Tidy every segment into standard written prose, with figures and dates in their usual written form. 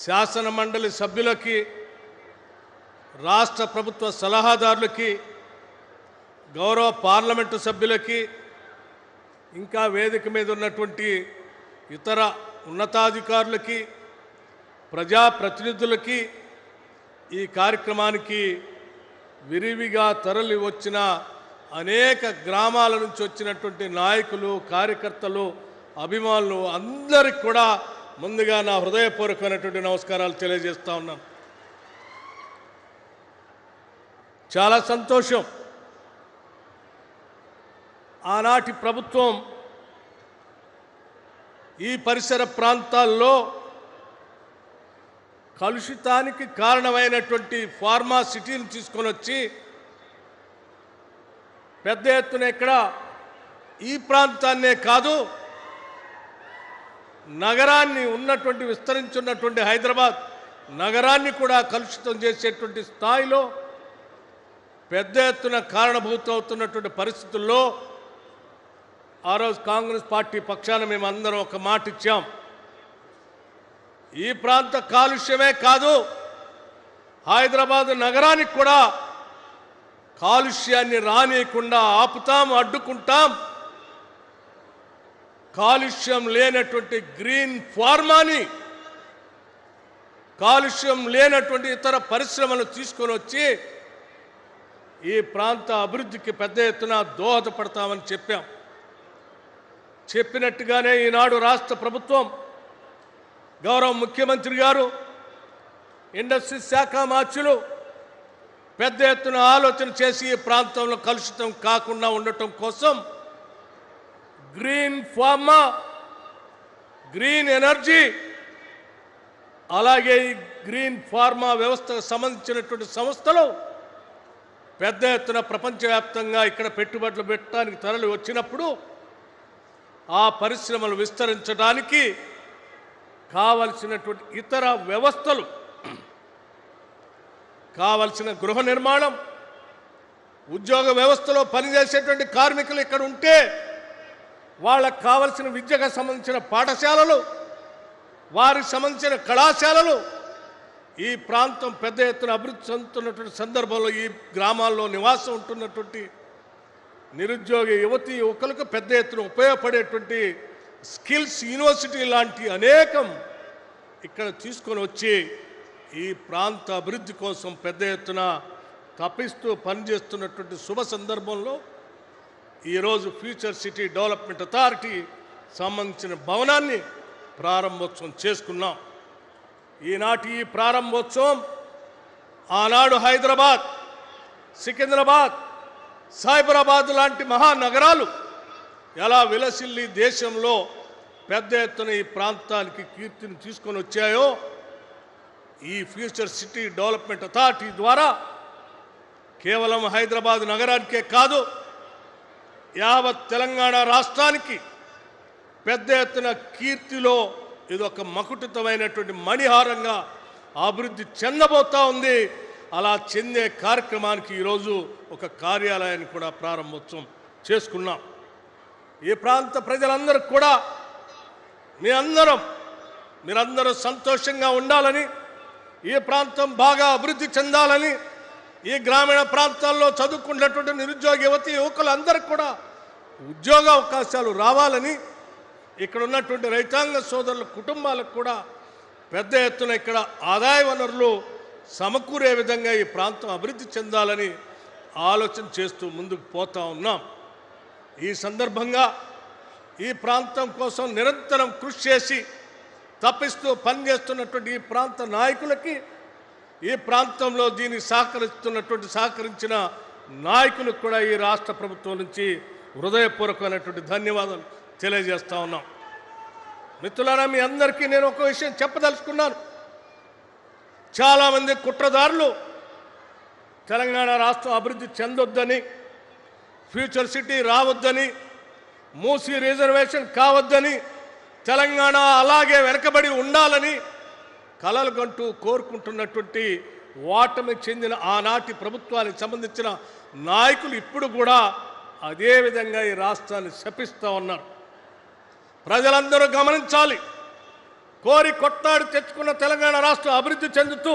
శాసన మండలి సభ్యులకి, రాష్ట్ర ప్రభుత్వ సలహాదారులకి, గౌరవ పార్లమెంటు సభ్యులకి, ఇంకా వేదిక మీద ఉన్నటువంటి ఇతర ఉన్నతాధికారులకి, ప్రజాప్రతినిధులకి, ఈ కార్యక్రమానికి విరివిగా తరలి వచ్చిన అనేక గ్రామాల నుంచి వచ్చినటువంటి నాయకులు, కార్యకర్తలు, అభిమానులు అందరికి కూడా ముందుగా నా హృదయపూర్వకమైనటువంటి నమస్కారాలు తెలియజేస్తా ఉన్నాను. చాలా సంతోషం. ఆనాటి ప్రభుత్వం ఈ పరిసర ప్రాంతాల్లో కలుషితానికి కారణమైనటువంటి ఫార్మా సిటీని తీసుకొని వచ్చి పెద్ద ఎత్తున ఇక్కడ ఈ ప్రాంతాన్నే కాదు, నగరాన్ని ఉన్నటువంటి విస్తరించున్నటువంటి హైదరాబాద్ నగరాన్ని కూడా కలుషితం చేసేటువంటి స్థాయిలో పెద్ద ఎత్తున కారణభూతవుతున్నటువంటి పరిస్థితుల్లో ఆ రోజు కాంగ్రెస్ పార్టీ పక్షాన మేమందరం ఒక మాట ఇచ్చాం. ఈ ప్రాంత కాలుష్యమే కాదు, హైదరాబాద్ నగరానికి కూడా కాలుష్యాన్ని రానియకుండా ఆపుతాం, అడ్డుకుంటాం. కాలుష్యం లేనటువంటి గ్రీన్ ఫార్మాని, కాలుష్యం లేనటువంటి ఇతర పరిశ్రమలు తీసుకొని వచ్చి ఈ ప్రాంత అభివృద్ధికి పెద్ద ఎత్తున దోహదపడతామని చెప్పాం. చెప్పినట్టుగానే ఈనాడు రాష్ట్ర ప్రభుత్వం, గౌరవ ముఖ్యమంత్రి గారు, ఇండస్ట్రీ శాఖ మార్చులు పెద్ద ఎత్తున ఆలోచన చేసి ఈ ప్రాంతంలో కలుషితం కాకుండా ఉండటం కోసం గ్రీన్ ఫార్మా, గ్రీన్ ఎనర్జీ, అలాగే ఈ గ్రీన్ ఫార్మా వ్యవస్థకు సంబంధించినటువంటి సంస్థలు పెద్ద ఎత్తున ప్రపంచవ్యాప్తంగా ఇక్కడ పెట్టుబడులు పెట్టడానికి తరలి వచ్చినప్పుడు ఆ పరిశ్రమలు విస్తరించడానికి కావలసినటువంటి ఇతర వ్యవస్థలు, కావలసిన గృహ నిర్మాణం, ఉద్యోగ వ్యవస్థలో పనిచేసేటువంటి కార్మికులు ఇక్కడ ఉంటే వాళ్ళకు కావలసిన విద్యకు సంబంధించిన పాఠశాలలు, వారికి సంబంధించిన కళాశాలలు, ఈ ప్రాంతం పెద్ద ఎత్తున అభివృద్ధి చెందుతున్నటువంటి సందర్భంలో ఈ గ్రామాల్లో నివాసం ఉంటున్నటువంటి నిరుద్యోగ యువతీ యువకులకు పెద్ద ఎత్తున ఉపయోగపడేటువంటి స్కిల్స్ యూనివర్సిటీ లాంటి అనేకం ఇక్కడ తీసుకొని వచ్చి ఈ ప్రాంత అభివృద్ధి కోసం పెద్ద ఎత్తున తప్పిస్తూ పనిచేస్తున్నటువంటి శుభ సందర్భంలో ఈరోజు ఫ్యూచర్ సిటీ డెవలప్మెంట్ అథారిటీ సంబంధించిన భవనాన్ని ప్రారంభోత్సవం చేసుకున్నాం. ఈనాటి ఈ ప్రారంభోత్సవం ఆనాడు హైదరాబాద్, సికింద్రాబాద్, సైబరాబాద్ లాంటి మహానగరాలు ఎలా విలసిల్లి దేశంలో పెద్ద ఎత్తున ఈ ప్రాంతానికి కీర్తిని తీసుకొని వచ్చాయో, ఈ ఫ్యూచర్ సిటీ డెవలప్మెంట్ అథారిటీ ద్వారా కేవలం హైదరాబాద్ నగరానికే కాదు, యావత్ తెలంగాణ రాష్ట్రానికి పెద్ద ఎత్తున కీర్తిలో ఇదొక మకుటితమైనటువంటి మణిహారంగా అభివృద్ధి చెందబోతా ఉంది. అలా చెందే కార్యక్రమానికి ఈరోజు ఒక కార్యాలయాన్ని కూడా ప్రారంభోత్సవం చేసుకున్నాం. ఈ ప్రాంత ప్రజలందరికీ కూడా మీరందరూ సంతోషంగా ఉండాలని, ఈ ప్రాంతం బాగా అభివృద్ధి చెందాలని, ఈ గ్రామీణ ప్రాంతాల్లో చదువుకున్నటువంటి నిరుద్యోగ యువతీ యువకులందరికీ కూడా ఉద్యోగ అవకాశాలు రావాలని, ఇక్కడ ఉన్నటువంటి రైతాంగ సోదరుల కుటుంబాలకు కూడా పెద్ద ఎత్తున ఇక్కడ ఆదాయ వనరులు సమకూరే విధంగా ఈ ప్రాంతం అభివృద్ధి చెందాలని ఆలోచన చేస్తూ ముందుకు పోతా ఉన్నాం. ఈ సందర్భంగా ఈ ప్రాంతం కోసం నిరంతరం కృషి చేసి తప్పిస్తూ పనిచేస్తున్నటువంటి ఈ ప్రాంత నాయకులకి, ఈ ప్రాంతంలో దీన్ని సహకరించిన నాయకులకు కూడా ఈ రాష్ట్ర ప్రభుత్వం నుంచి హృదయపూర్వకమైనటువంటి ధన్యవాదాలు తెలియజేస్తా ఉన్నాం. మిత్రులారా, మీ అందరికీ నేను ఒక విషయం చెప్పదలుచుకున్నాను. చాలామంది కుట్రదారులు తెలంగాణ రాష్ట్రం అభివృద్ధి చెందొద్దని, ఫ్యూచర్ సిటీ రావద్దని, మూసీ రిజర్వేషన్ కావద్దని, తెలంగాణ అలాగే వెనకబడి ఉండాలని కలలు కంటూ కోరుకుంటున్నటువంటి ఓటమి చెందిన ఆనాటి ప్రభుత్వానికి సంబంధించిన నాయకులు ఇప్పుడు కూడా అదేవిధంగా ఈ రాష్ట్రాన్ని శపిస్తూ ఉన్నారు. ప్రజలందరూ గమనించాలి. కోరి కొట్లాడి తెచ్చుకున్న తెలంగాణ రాష్ట్రం అభివృద్ధి చెందుతూ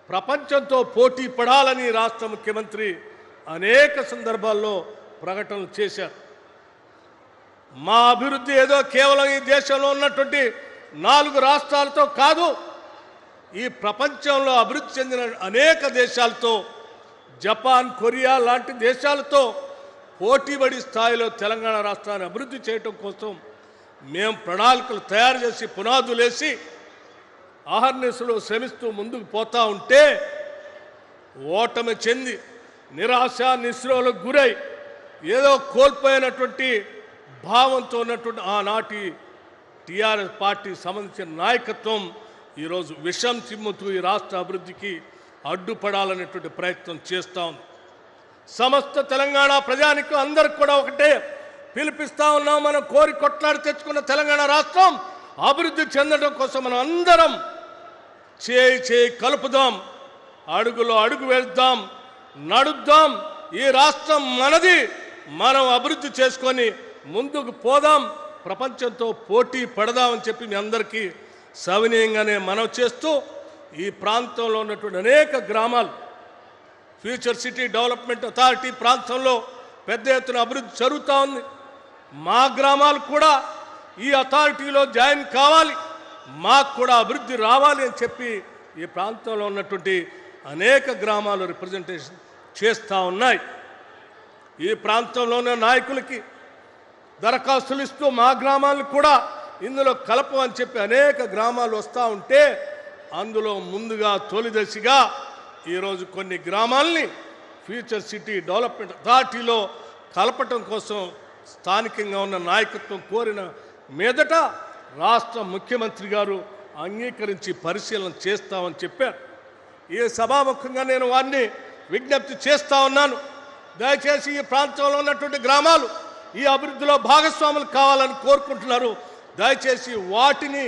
ప్రపంచంతో పోటీ పడాలని రాష్ట్ర ముఖ్యమంత్రి అనేక సందర్భాల్లో ప్రకటనలు చేశారు. మా అభివృద్ధి ఏదో కేవలం ఈ దేశంలో ఉన్నటువంటి 4 రాష్ట్రాలతో కాదు, ఈ ప్రపంచంలో అభివృద్ధి చెందిన అనేక దేశాలతో, జపాన్, కొరియా లాంటి దేశాలతో పోటీపడి స్థాయిలో తెలంగాణ రాష్ట్రాన్ని అభివృద్ధి చేయడం కోసం మేము ప్రణాళికలు తయారు చేసి పునాదులేసి అహర్నిశలు శ్రమిస్తూ ముందుకు పోతా ఉంటే ఓటమి చెంది నిరాశ నిస్పృహలకు గురై ఏదో కోల్పోయినటువంటి భావంతో ఉన్నటువంటి ఆనాటి టీఆర్ఎస్ పార్టీ సంబంధించిన నాయకత్వం ఈరోజు విషం చిమ్ముతూ ఈ రాష్ట్ర అభివృద్ధికి అడ్డుపడాలనేటువంటి ప్రయత్నం చేస్తూ ఉంది. సమస్త తెలంగాణ ప్రజానికి అందరికి కూడా ఒకటే పిలిపిస్తా ఉన్నాం. మనం కోరి కొట్లాడి తెచ్చుకున్న తెలంగాణ రాష్ట్రం అభివృద్ధి చెందడం కోసం మనం అందరం చేయి కలుపుదాం, అడుగులో అడుగు వేద్దాం, నడుద్దాం. ఈ రాష్ట్రం మనది, మనం అభివృద్ధి చేసుకొని ముందుకు పోదాం, ప్రపంచంతో పోటీ పడదామని చెప్పి మీ అందరికీ సవినయంగానే మనవి చేస్తూ ఈ ప్రాంతంలో ఉన్నటువంటి అనేక గ్రామాలు ఫ్యూచర్ సిటీ డెవలప్మెంట్ అథారిటీ ప్రాంతంలో పెద్ద ఎత్తున అభివృద్ధి జరుగుతూ ఉంది. మా గ్రామాలు కూడా ఈ అథారిటీలో జాయిన్ కావాలి, మాకు కూడా అభివృద్ధి రావాలి అని చెప్పి ఈ ప్రాంతంలో ఉన్నటువంటి అనేక గ్రామాలు రిప్రజెంటేషన్ చేస్తూ ఉన్నాయి. ఈ ప్రాంతంలో ఉన్న నాయకులకి దరఖాస్తులు ఇస్తూ మా గ్రామాలను కూడా ఇందులో కలపమని చెప్పి అనేక గ్రామాలు వస్తూ ఉంటే అందులో ముందుగా తొలిదశగా ఈరోజు కొన్ని గ్రామాలని ఫ్యూచర్ సిటీ డెవలప్మెంట్ అథారిటీలో కలపటం కోసం స్థానికంగా ఉన్న నాయకత్వం కోరిన మీదట రాష్ట్ర ముఖ్యమంత్రి గారు అంగీకరించి పరిశీలన చేస్తామని చెప్పారు. ఈ సభాముఖంగా నేను వారిని విజ్ఞప్తి చేస్తూ ఉన్నాను. దయచేసి ఈ ప్రాంతంలో ఉన్నటువంటి గ్రామాలు ఈ అభివృద్ధిలో భాగస్వాములు కావాలని కోరుకుంటున్నారు. దయచేసి వాటిని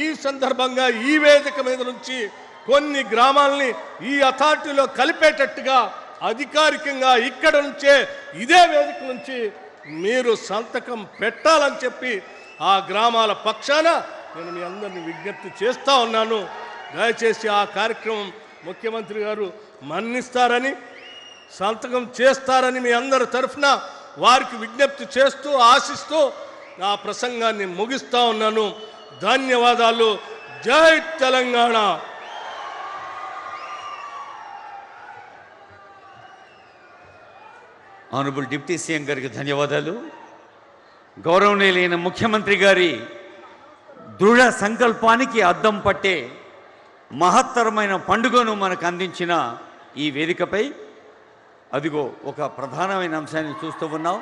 ఈ సందర్భంగా ఈ వేదిక మీద నుంచి కొన్ని గ్రామాలని ఈ అథారిటీలో కలిపేటట్టుగా అధికారికంగా ఇక్కడ నుంచే ఇదే వేదిక నుంచి మీరు సంతకం పెట్టాలని చెప్పి ఆ గ్రామాల పక్షాన నేను మీ అందరినీ విజ్ఞప్తి చేస్తూ ఉన్నాను. దయచేసి ఆ కార్యక్రమం ముఖ్యమంత్రి గారు మన్నిస్తారని, సంతకం చేస్తారని మీ అందరి తరఫున వారికి విజ్ఞప్తి చేస్తూ ఆశిస్తూ నా ప్రసంగాన్ని ముగిస్తూ ఉన్నాను. ధన్యవాదాలు. జై తెలంగాణ. ఆనరబుల్ డిప్యూటీ సీఎం గారికి ధన్యవాదాలు. గౌరవనీయులైన ముఖ్యమంత్రి గారి దృఢ సంకల్పానికి అద్దం పట్టే మహత్తరమైన పండుగను మనకు అందించిన ఈ వేదికపై అదిగో ఒక ప్రధానమైన అంశాన్ని చూస్తూ ఉన్నాం.